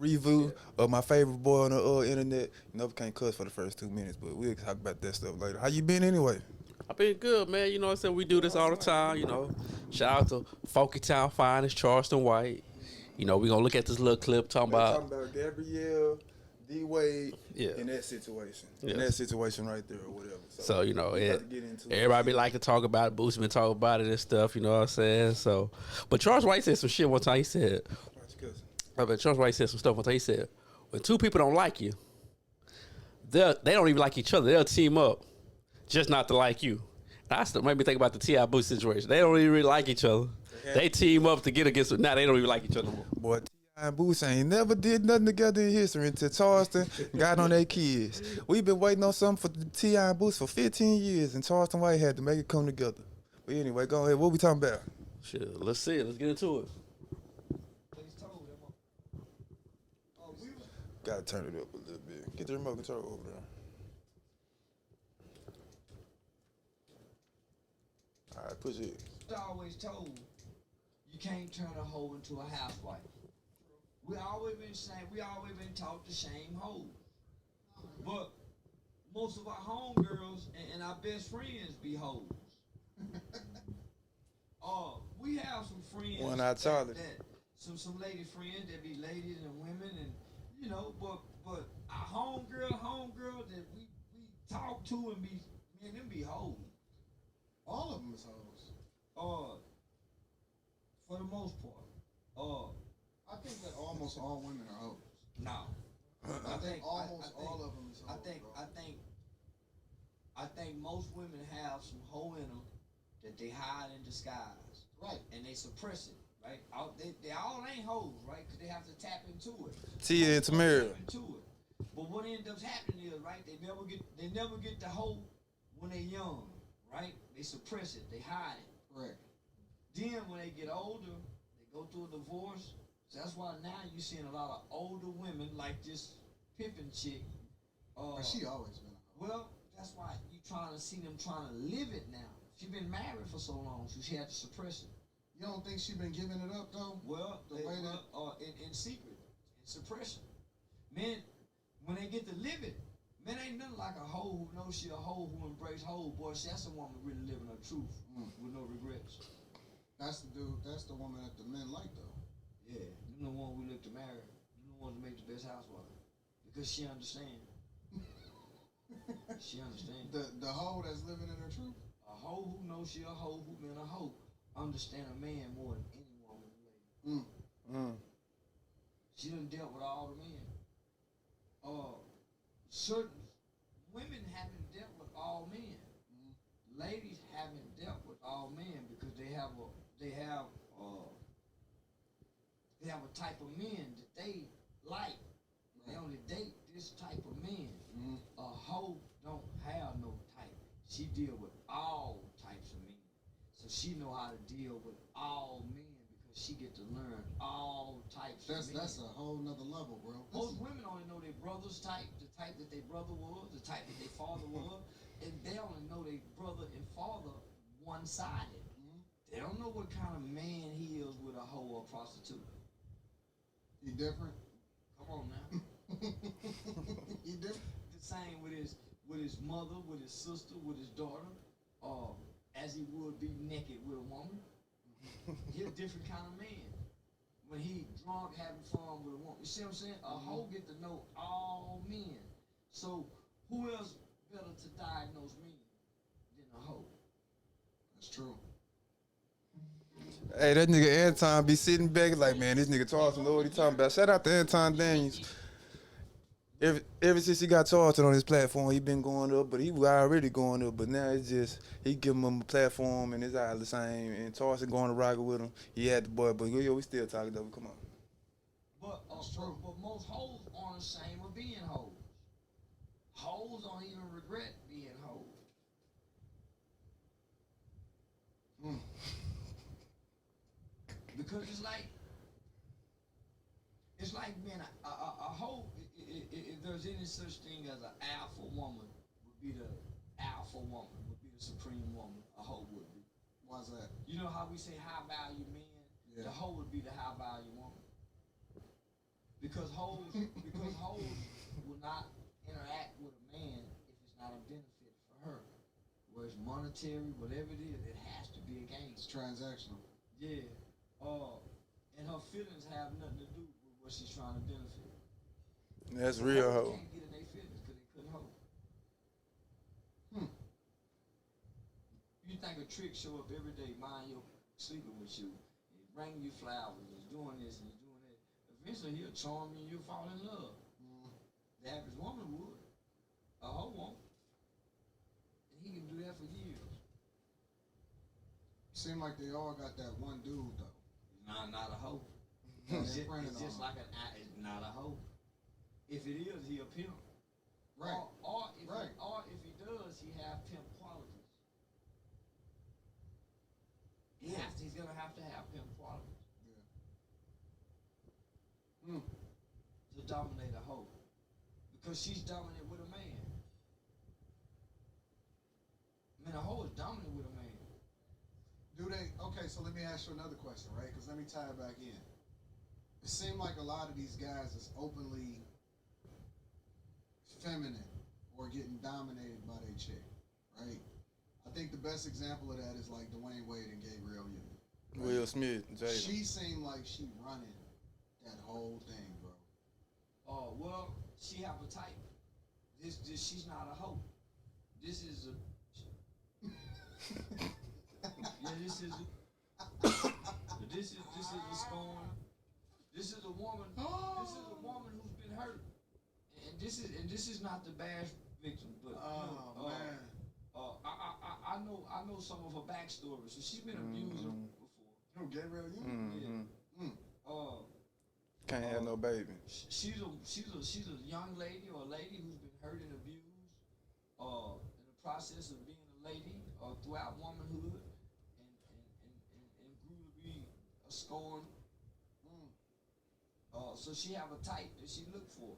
review of my favorite boy on the internet. You never can't cuss for the first 2 minutes, but we'll talk about that stuff later. How you been anyway? I've been good, man. You know what I'm saying? We do this all the time, you know. Shout out to Funky Town Finest, Charleston White. You know, we gonna look at this little clip talking We're about talking about Gabrielle, D Wade, yeah. in that situation. In that Yes. situation right there or whatever. So, you know, we about to get into everybody be it. like to talk about it, Boosie been talking about it and stuff, you know what I'm saying? So but Charles White said some shit one time. He said Watch your cousin. Charles White said some stuff one time. He said, when two people don't like you, they don't even like each other. They'll team up just not to like you. That's made me think about the T.I. Boosie situation. They don't even really like each other. They team up to get against it. Now they don't even like each other more. Boy, T.I. and Boosie ain't never did nothing together in history until Charleston got on their kids. We've been waiting on something for T.I. and Boosie for 15 years, and Charleston White had to make it come together. But anyway, go ahead. What we talking about? Shit, let's see it. Let's get into it. Gotta turn it up a little bit. Get the remote control over there. All right, push it. I always told you can't turn a hoe into a housewife. We always been saying we always been taught the same hoe. But most of our homegirls and our best friends be hoes. We have some friends One out Charlie. that some lady friends that be ladies and women and you know, but our homegirl that we talk to and be man, them be hoes. All of them is hoes. For the most part. I think that almost all women are hoes. No. I think almost all of them is hoes. I think most women have some hoe in them that they hide in disguise. Right. And they suppress it. Right? They all ain't hoes, right? Because they have to tap into it. Tia and Tamara. Tap into it. But what ends up happening is, right? They never get the hoe when they young, right? They suppress it. They hide it. Correct. Then when they get older, they go through a divorce. So that's why now you're seeing a lot of older women like this pimping chick. But she always been a hoe. Well, that's why you trying to see them trying to live it now. She been married for so long, so she had to suppress it. You don't think she been giving it up though? Well, in secret, in suppression. Men, when they get to live it, man, ain't nothing like a hoe who knows she a hoe who embrace hoe. Boy, that's a woman really living her truth with no regrets. That's the dude. That's the woman that the men like though. Yeah, you know the one we look to marry. You know the one to make the best housewife because she understands. She understands. The hoe that's living in her truth. A hoe who knows she a hoe who been a hoe understand a man more than any woman. She done dealt with all the men. Certain women haven't dealt with all men. Ladies haven't dealt with all men because they have a type of men that they like. They only date this type of men. A hoe don't have no type. She deal with all types of men. So she know how to deal with all men because she get to learn all types of men. That's a whole nother level, bro. Most women only know their brother's type, the type that their brother was, the type that their father was, and they only know their brother and father one-sided. They don't know what kind of man he is with a hoe or a prostitute. He different? Come on now. He different? The same with his mother, with his sister, with his daughter, as he would be naked with a woman. He's a different kind of man. When he drunk, having fun with a woman. You see what I'm saying? A hoe get to know all men. So who else better to diagnose men than a hoe? That's true. Hey, that nigga Anton be sitting back like, man, this nigga Charleston know what he talking about. Shout out to Anton Daniels. Ever since he got Charleston on his platform, he been going up, but he was already going up. But now it's just he giving him a platform and it's all the same. And Charleston going to rocket with him. He had the boy, but yo, we still talking though. Come on. But most hoes aren't ashamed of being hoes. Hoes don't even regret being hoes. Because it's like being a hoe. If there's any such thing as an alpha woman, would be the alpha woman, would be the supreme woman. A hoe would be. Why's that? You know how we say high value men? Yeah. The hoe would be the high value woman. because hoes will not interact with a man if it's not a benefit for her. Whether it's monetary, whatever it is, it has to be a gain. It's transactional. Yeah. And her feelings have nothing to do with what she's trying to benefit. That's So real hoes hoe. can't get in their feelings because they couldn't hold. You think a trick show up every day, mind your sleeping with you, and bringing you flowers, and doing this and doing that. Eventually he'll charm you and you'll fall in love. The average woman would. A hoe won't. And he can do that for years. Seem like they all got that one dude though. Not a hoe. Yeah, It's they just, printed it's just on. like it's not a hoe. If it is, he a pimp. Right. Or if Right. if he does, he have pimp qualities. He's gonna have to have pimp qualities to dominate a hoe. Because she's dominant with a man. I mean, a hoe is dominant with a man. Do they? Okay, so let me ask you another question, right? Because let me tie it back in. It seemed like a lot of these guys is openly feminine or getting dominated by their chick, right? I think the best example of that is like Dwayne Wade and Gabrielle Union. Will Smith, Jada. She seemed like she running that whole thing, bro. Oh, well, she have a type. She's not a hoe. This is a. Yeah, this is a scorn. This is a woman. This is a woman who's been hurt, and this is not the bash victim, but man. I know some of her backstory. So she's been abused before. No, Gabrielle Union. Can't have no baby. She's a young lady or a lady who's been hurt and abused, in the process of being a lady, throughout womanhood, and grew to be a scorn. So she have a type that she look for.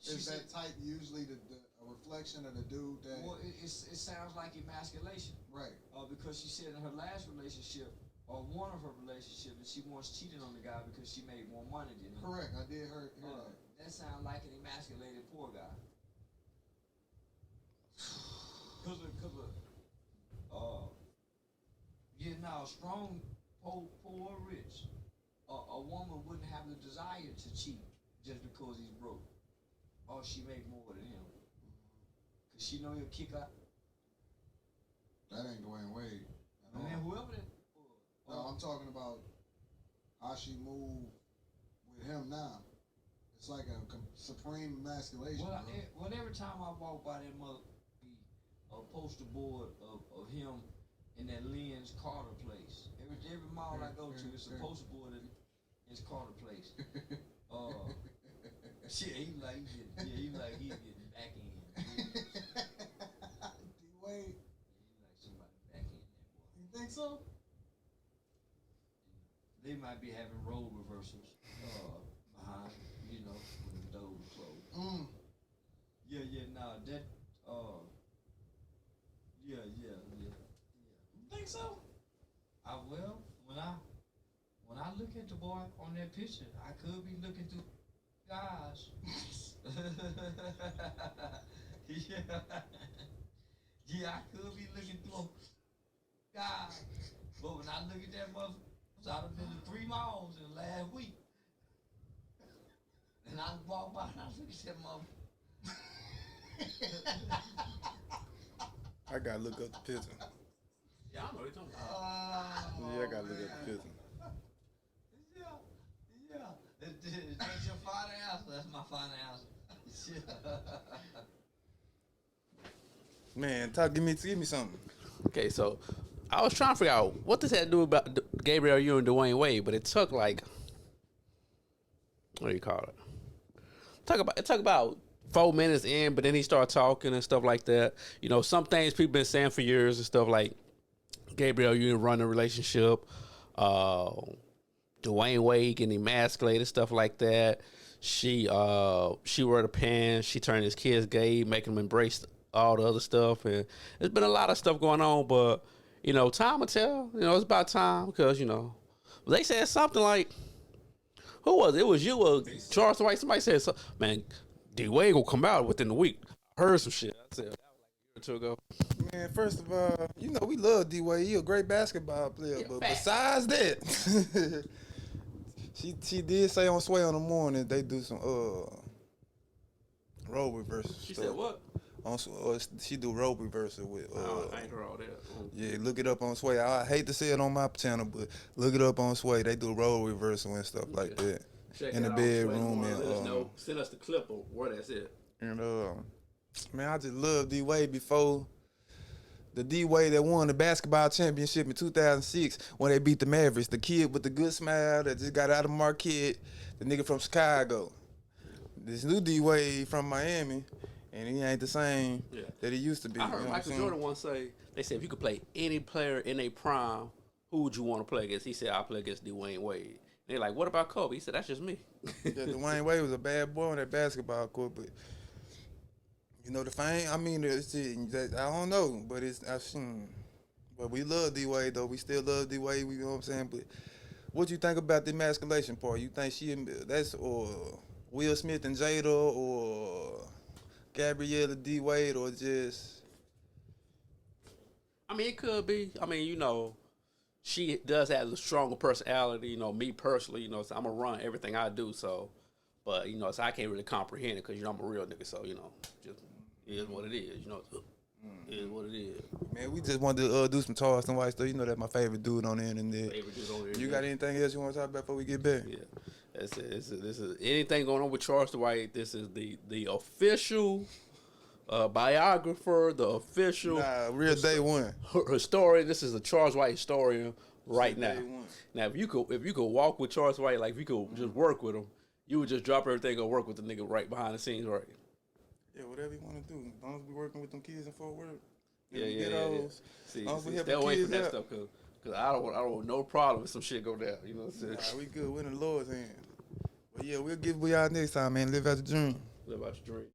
Is that type usually a reflection of the dude that? Well, it sounds like emasculation. Right. Because she said in her last relationship, or one of her relationships, that she once cheated on the guy because she made more money than him. Correct. I did hear that. That sounds like an emasculated poor guy. Strong, poor, or rich, a woman wouldn't have the desire to cheat just because he's broke, or she make more than him, cause she know he'll kick out. That ain't Dwayne Wade. I mean, whoever that. No, I'm talking about how she moved with him now. It's like a supreme emasculation. Well, every time I walk by that mother, be a poster board of him in that Lynn's Carter place. Every mall I go to, it's a poster board of Lynn's Carter place. Shit, he like he's getting back in. D-Wade. He like somebody back in that boy. You think so? They might be having role reversals behind, when the door was closed. Yeah, that, yeah. You think so? When I look at the boy on that picture, I could be looking through guys. Yeah, I could be looking through guys. But when I look at that motherfucker, so I'd have been to 3 malls in the last week. And I walk by and I look at that motherfucker. I gotta look up the picture. Yeah, I know what you're talking about. Yeah, I gotta look up the picture. Yeah. That's your final answer. That's my final answer. Man, give me something. Okay, so I was trying to figure out what this had to do about Gabrielle Union and Dwayne Wade, but it took like, what do you call it? It took about 4 minutes in, but then he started talking and stuff like that. Some things people been saying for years and stuff like Gabrielle Union running a relationship, Dwayne Wade getting emasculated, stuff like that. She wore the pants, she turned his kids gay, making them embrace all the other stuff, and there's been a lot of stuff going on, but time will tell. It's about time, because they said something like Who was it? It was you or Charleston White. Somebody said, man, D-Wade gonna come out within the week. I heard some shit. I said, that was like a year or two ago. Man, first of all, you know we love D-Wade. He a great basketball player. But besides that, she did say on Sway on the morning they do some role reversal. She stuff. said what? She do role reversal with. I ain't heard all that. Yeah, look it up on Sway. I hate to say it on my channel, but look it up on Sway. They do role reversal and stuff like that. Check In the that out, bedroom Sway. and Let us know. Send us the clip of where that's at. And man, I just love D-Wade before the D-Wade that won the basketball championship in 2006 when they beat the Mavericks. The kid with the good smile that just got out of Marquette, the nigga from Chicago. This new D-Wade from Miami, and he ain't the same that he used to be. I heard Michael Jordan once say, they said if you could play any player in a prime, who would you want to play against? He said, I'll play against Dwayne Wade. They're like, what about Kobe? He said, that's just me. Yeah, Dwayne Wade was a bad boy on that basketball court, but you know the fame. I mean, I don't know, but but we love D-Wade though. We still love D-Wade. You know what I'm saying? But what you think about the emasculation part? You think that's or Will Smith and Jada or Gabriella D-Wade or just? I mean, it could be. I mean, you know, she does have a stronger personality. You know, me personally, you know, so I'm gonna run everything I do. So, but you know, so I can't really comprehend it because you know I'm a real nigga. So you know, just it is what it is. You know, it is what it is. Man, we just wanted to do some Charleston White stuff. You know that's my favorite dude on the internet. You got anything else you want to talk about before we get back? Yeah, this is anything going on with Charleston White. This is the official. Biographer, the official real day one historian. This is a Charles White historian right now. Now, if you could walk with Charles White, like if you could just work with him, you would just drop everything and work with the nigga right behind the scenes, right? Yeah, whatever you want to do. As long as we working with them kids in Fort Worth. Yeah. See, stay away from that stuff, cause I don't want no problem if some shit go down. You know what I'm saying? Nah, we good. We're in the Lord's hand. But yeah, we'll give we out next time, man. Live out the dream. Live out your dream.